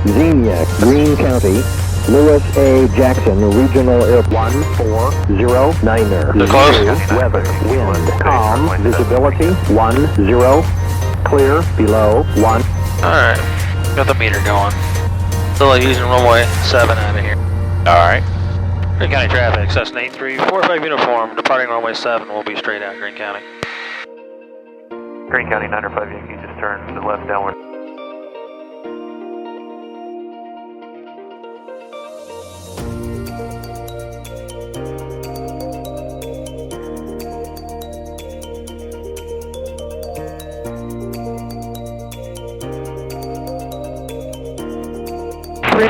Xenia, Greene County, Lewis A. Jackson, Regional Air 1409er. They're close. Weather, wind, calm, visibility 10, clear, below 1. Alright, got the meter going. Still using runway 7 out of here. Alright. Greene County traffic, Cessna 8345 uniform, departing runway 7, will be straight out Greene County. Greene County 905 Yankee, just turn to the left downwind.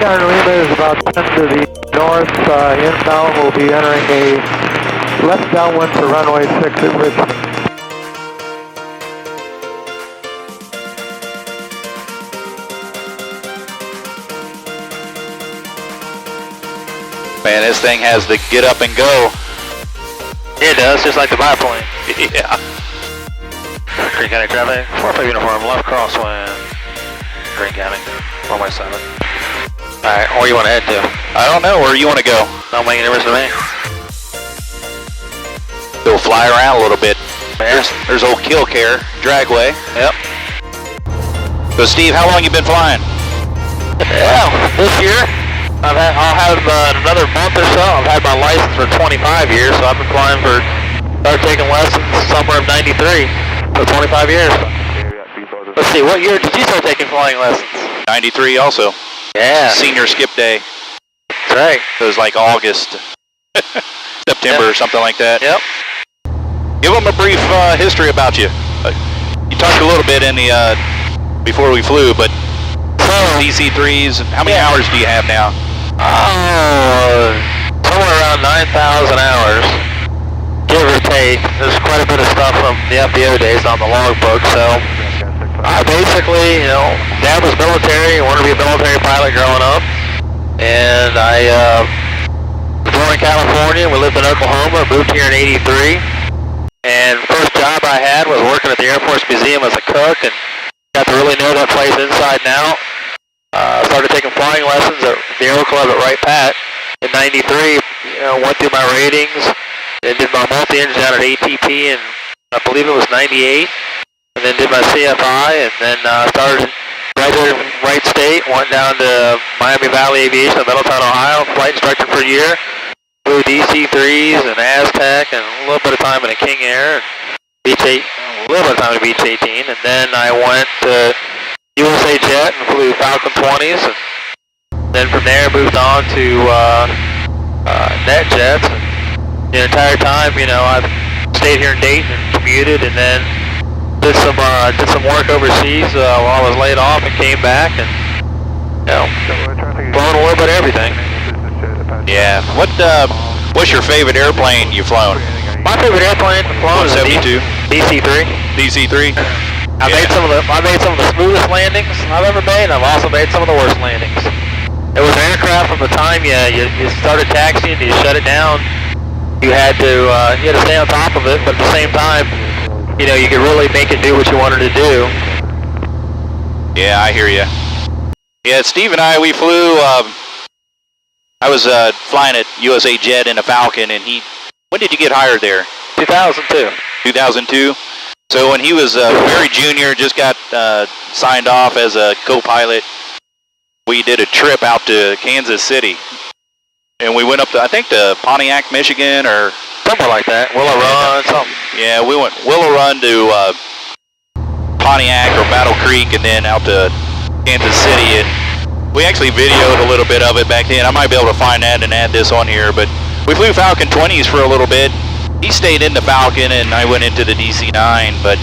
Lima is about 10 to the north. Inbound will be entering a left downwind for runway 6 at Richmond. Man, this thing has the get up and go. Yeah, it does, just like the biplane. Yeah. Greene County traffic, 45 uniform, left crosswind. Greene County, runway 7. Alright, where you want to head to? I don't know, where you want to go? Don't make any difference to me. Go fly around a little bit. There's old Kill Care, dragway. Yep. So Steve, how long you been flying? Yeah, this year, I'll have another month or so. I've had my license for 25 years, so I've been flying started taking lessons summer of 93, so 25 years. Let's see, what year did you start taking flying lessons? 93 also. Yeah. Senior skip day. That's right. It was like August, September or something like that. Yep. Give them a brief history about you. You talked a little bit in the before we flew, but DC-3s, how many hours do you have now? Somewhere around 9,000 hours, give or take. There's quite a bit of stuff from the FBO days on the logbook, so I basically, Dad was military, wanted to be a military pilot growing up, and I was born in California, we lived in Oklahoma, moved here in 83, and first job I had was working at the Air Force Museum as a cook, and got to really know that place inside and out. Started taking flying lessons at the Aero Club at Wright Pat in 93, went through my ratings, and did my multi-engine down at ATP, and I believe it was 98. And then did my CFI, and then graduated from Wright State, went down to Miami Valley Aviation in Middletown, Ohio, flight instructor for a year, flew DC-3s and Aztec, and a little bit of time in a King Air, and a little bit of time in a Beech 18, and then I went to USA Jet and flew Falcon 20s, and then from there moved on to NetJets, and the entire time, I've stayed here in Dayton and commuted, and then did some work overseas while I was laid off, and came back, and flown a little bit of everything. Yeah. What's your favorite airplane you've flown? My favorite airplane I've flown is a DC-3. DC-3. I made some of the smoothest landings I've ever made. I've also made some of the worst landings. It was an aircraft from the time you started taxiing, you shut it down. You had to stay on top of it, but at the same time, you could really make it do what you wanted to do. Yeah, I hear you. Yeah, Steve and I, we flew, I was flying at USA Jet in a Falcon, and when did you get hired there? 2002. 2002? So when he was very junior, just got signed off as a co-pilot, we did a trip out to Kansas City. And we went up to, I think, to Pontiac, Michigan, or somewhere like that. Willow Run, something. Yeah, we went Willow Run to Pontiac or Battle Creek, and then out to Kansas City. And we actually videoed a little bit of it back then. I might be able to find that and add this on here. But we flew Falcon 20s for a little bit. He stayed in the Falcon, and I went into the DC-9. But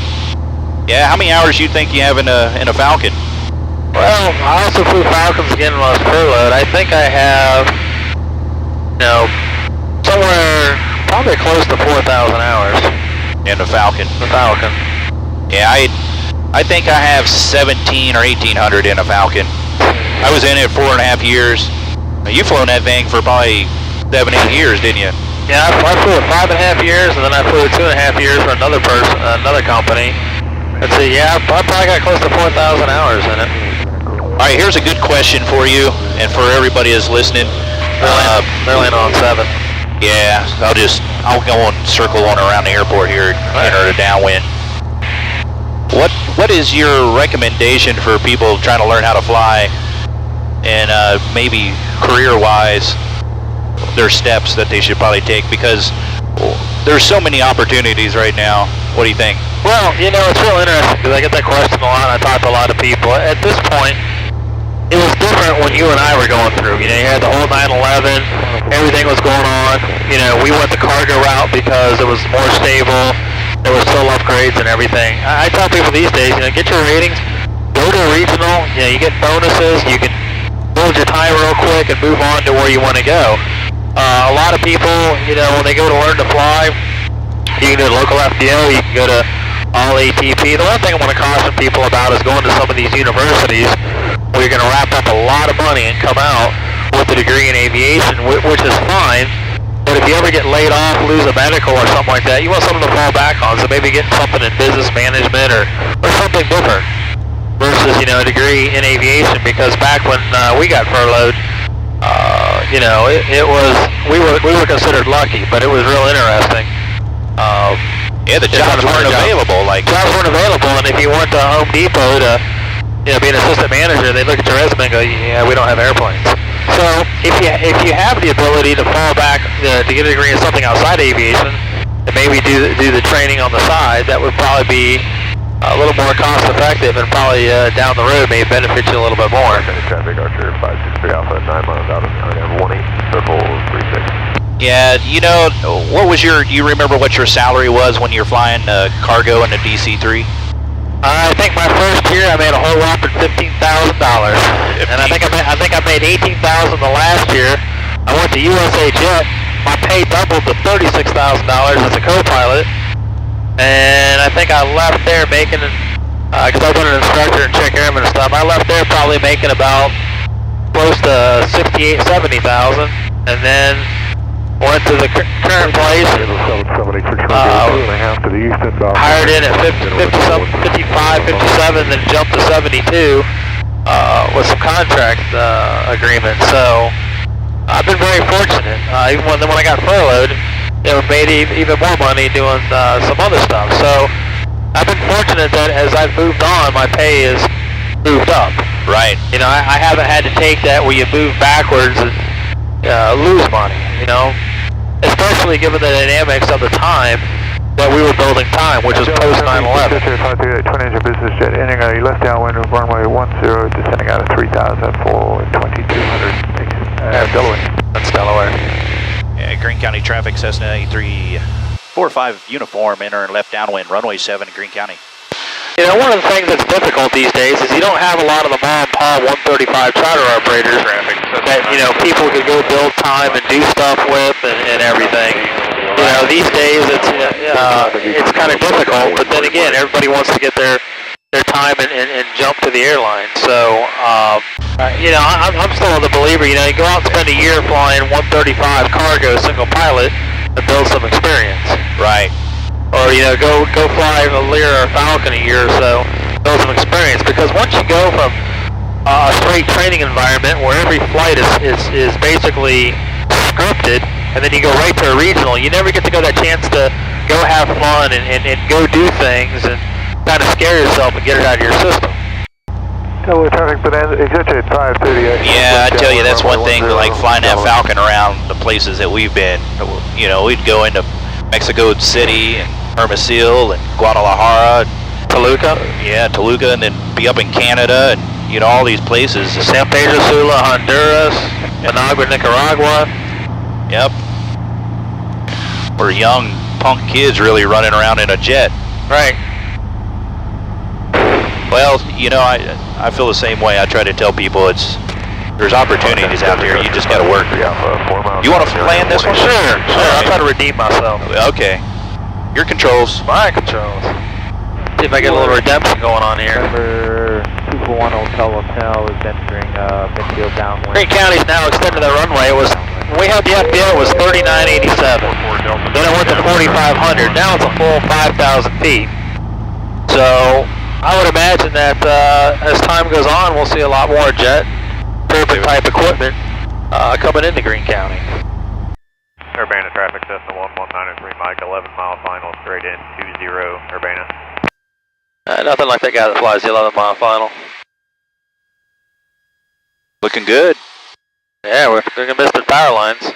yeah, how many hours do you think you have in a Falcon? Well, I also flew Falcons again when I was furloughed. I think I have, somewhere probably close to 4,000 hours. In the Falcon? The Falcon. Yeah, I think I have 17 or 1,800 in a Falcon. I was in it 4.5 years. You flown that thing for probably 7, 8 years, didn't you? Yeah, I flew it 5.5 years, and then I flew it 2.5 years for another company. Let's see, yeah, I probably got close to 4,000 hours in it. All right, here's a good question for you and for everybody that's listening. They're landing on 7. Yeah, I'll go and circle on around the airport here and enter the downwind. What is your recommendation for people trying to learn how to fly and maybe career-wise their steps that they should probably take, because there's so many opportunities right now. What do you think? Well, you know, it's real interesting because I get that question a lot. I talk to a lot of people. At this point, it was different when you and I were going through. You know, you had the whole 9/11, everything was going on. You know, we went the cargo route because it was more stable. There was still upgrades and everything. I tell people these days, you know, get your ratings, go to a regional. You know, you get bonuses. You can build your time real quick and move on to where you want to go. A lot of people, you know, when they go to learn to fly, you can do a local FBO, you can go to all ATP. The one thing I want to caution people about is going to some of these universities where you're going to wrap up a lot of money and come out with a degree in aviation, which is fine. But if you ever get laid off, lose a medical or something like that, you want something to fall back on. So maybe get something in business management or something different versus, you know, a degree in aviation. Because back when we got furloughed, you know, it was, we were considered lucky, but it was real interesting. Yeah, the jobs weren't available. Jobs weren't available, and if you went to Home Depot to, you know, be an assistant manager, they look at your resume and go, yeah, we don't have airplanes. So if you have the ability to fall back to get a degree in something outside aviation, and maybe do the training on the side, that would probably be a little more cost effective and probably down the road may benefit you a little bit more. Traffic Archer 563 Alpha 9 miles out of 18, circle 36. Yeah, you know, do you remember what your salary was when you're flying cargo in the DC-3? I think my first year I made a whole whopping $15,000, and I think I made $18,000 the last year. I went to USA Jet. My pay doubled to $36,000 as a co-pilot, and I think I left there making, because I was an instructor and check airman and stuff. I left there probably making about close to $68,000, $70,000, and then went to the current place. Hired in at 55, 57, then jumped to 72 with some contract agreements. So I've been very fortunate. Even when I got furloughed, you know, made even more money doing some other stuff. So I've been fortunate that as I've moved on, my pay has moved up. Right. You know, I haven't had to take that where you move backwards and lose money, you know, especially given the dynamics of the time that we were building time, which was post 9/11. Twin engine business jet entering a left downwind of runway 10, descending out of 3,000 for 2,200. Delaware. That's Delaware. Yeah, Greene County traffic, Cessna 8345 uniform, entering left downwind, runway 7 in Greene County. You know, one of the things that's difficult these days is you don't have a lot of the mom and pop 135 charter operators that, you know, people could go build time and do stuff with and everything. You know, these days it's kind of difficult, but then again, everybody wants to get their time and jump to the airline. So, you know, I'm still the believer, you know, you go out and spend a year flying 135 cargo single pilot and build some experience. Right. Or, you know, go fly a Lear or a Falcon a year or so, build some experience. Because once you go from a straight training environment where every flight is basically scripted, and then you go right to a regional, you never get to go that chance to go have fun and go do things and kind of scare yourself and get it out of your system. Hello, traffic, but exit at 5:38. Yeah, I tell you, that's one thing, like flying that Falcon around the places that we've been. You know, we'd go into Mexico City and Hermosillo and Guadalajara, Toluca? Yeah, Toluca, and then be up in Canada and, you know, all these places. San Pedro Sula, Honduras, Managua, Nicaragua. Yep. We're young punk kids really running around in a jet. Right. Well, you know, I feel the same way. I try to tell people there's opportunities out there. You just got to work. You want to plan this one? Sure. I'll try to redeem myself. Okay. Your controls. My controls. See if I get a little redemption going on here. Number 241 Hotel is entering midfield downwind. Greene County's now extended their runway. When we had the FBO, it was 3987. Then it went to 4500. Now it's a full 5,000 feet. So I would imagine that as time goes on, we'll see a lot more jet turbine type equipment coming into Greene County. Urbana traffic, Cessna 11903, Mike, 11 mile final, straight in, 20, Urbana. Nothing like that guy that flies the 11-mile final. Looking good. Yeah, we're gonna miss the power lines.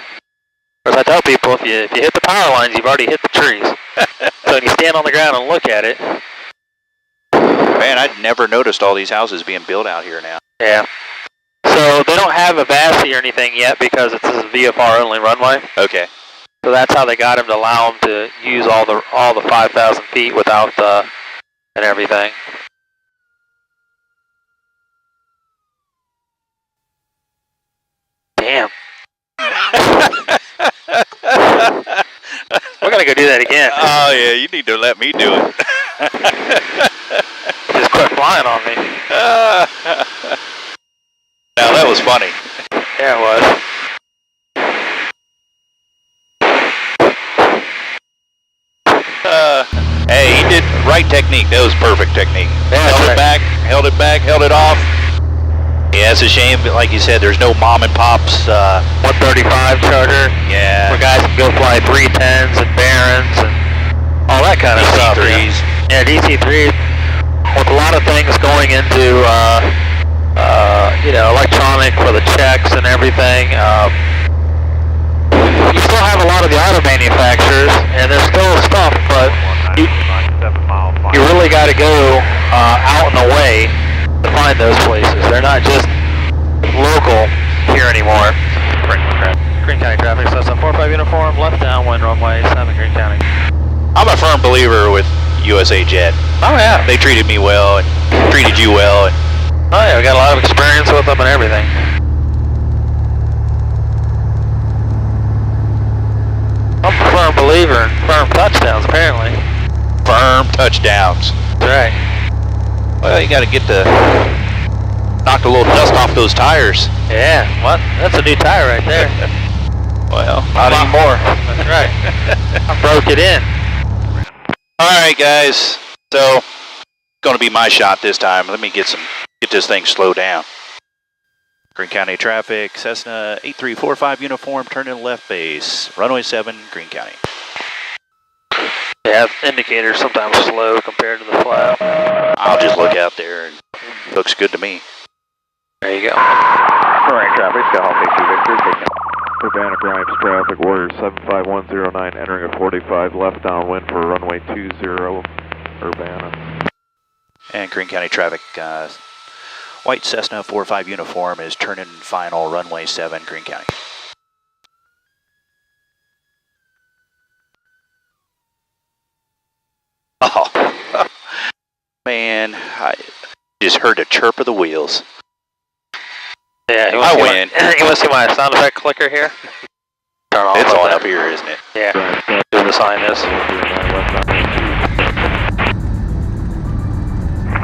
As I tell people, if you hit the power lines, you've already hit the trees. So when you stand on the ground and look at it. Man, I'd never noticed all these houses being built out here now. Yeah. So they don't have a VASI or anything yet because it's a VFR only runway. Okay. So that's how they got him to allow him to use all the 5,000 feet without and everything. Damn. We're gonna go do that again. Oh yeah, you need to let me do it. Just quit flying on me. Now that was funny. Yeah, it was. Hey, he did right technique. That was perfect technique. Yeah, held it back, held it back, held it off. Yeah, it's a shame, but like you said, there's no mom and pops. 135 charter. Yeah. Where guys can go fly 310s and Barons and all that kind of stuff. DC-3s. Yeah, DC-3s. With a lot of things going into, electronic for the checks and everything. You still have a lot of the auto manufacturers, and there's still stuff, but you really got to go out and away to find those places. They're not just local here anymore. Greene County traffic, Cessna 45 uniform, left downwind runway 7 Greene County. I'm a firm believer with USA Jet. Oh yeah. They treated me well and treated you well. And Oh yeah, we got a lot of experience with them and everything. I'm a firm believer in firm touchdowns, apparently. firm touchdowns. That's right. Well, you got to get the knock a little dust off those tires. Yeah, what? That's a new tire right there. Well, not anymore. That's right. I broke it in. All right, guys. So, going to be my shot this time. Let me get this thing slowed down. Greene County traffic, Cessna 8345 uniform, turn in left base, runway 7, Greene County. Yeah, indicators sometimes slow compared to the flat. I'll just look out there and it looks good to me. There you go. Alright, traffic, Skyhawk 82 Victor, taking Urbana Grimes traffic, Warrior 75109, entering a 45 left downwind for runway 20, Urbana. And Greene County traffic, white Cessna 45 uniform is turning final, runway 7, Greene County. Oh, man, I just heard a chirp of the wheels. Yeah, I win. You want to see my sound effect clicker here? Turn off. It's on up here, isn't it? Yeah. Do the sign this.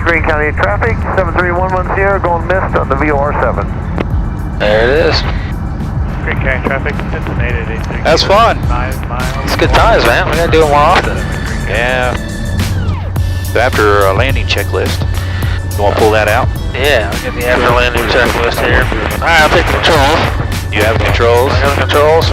Greene County traffic, 73110, going missed on the VOR7. There it is. Greene County traffic, Cincinnati 86. That's fun. 5 miles. It's good times, man. We gotta do it more often. Yeah. So after a landing checklist, you want to pull that out? Yeah, I'll get the after landing checklist here. Alright, I'll take the controls. You have controls? I got the controls.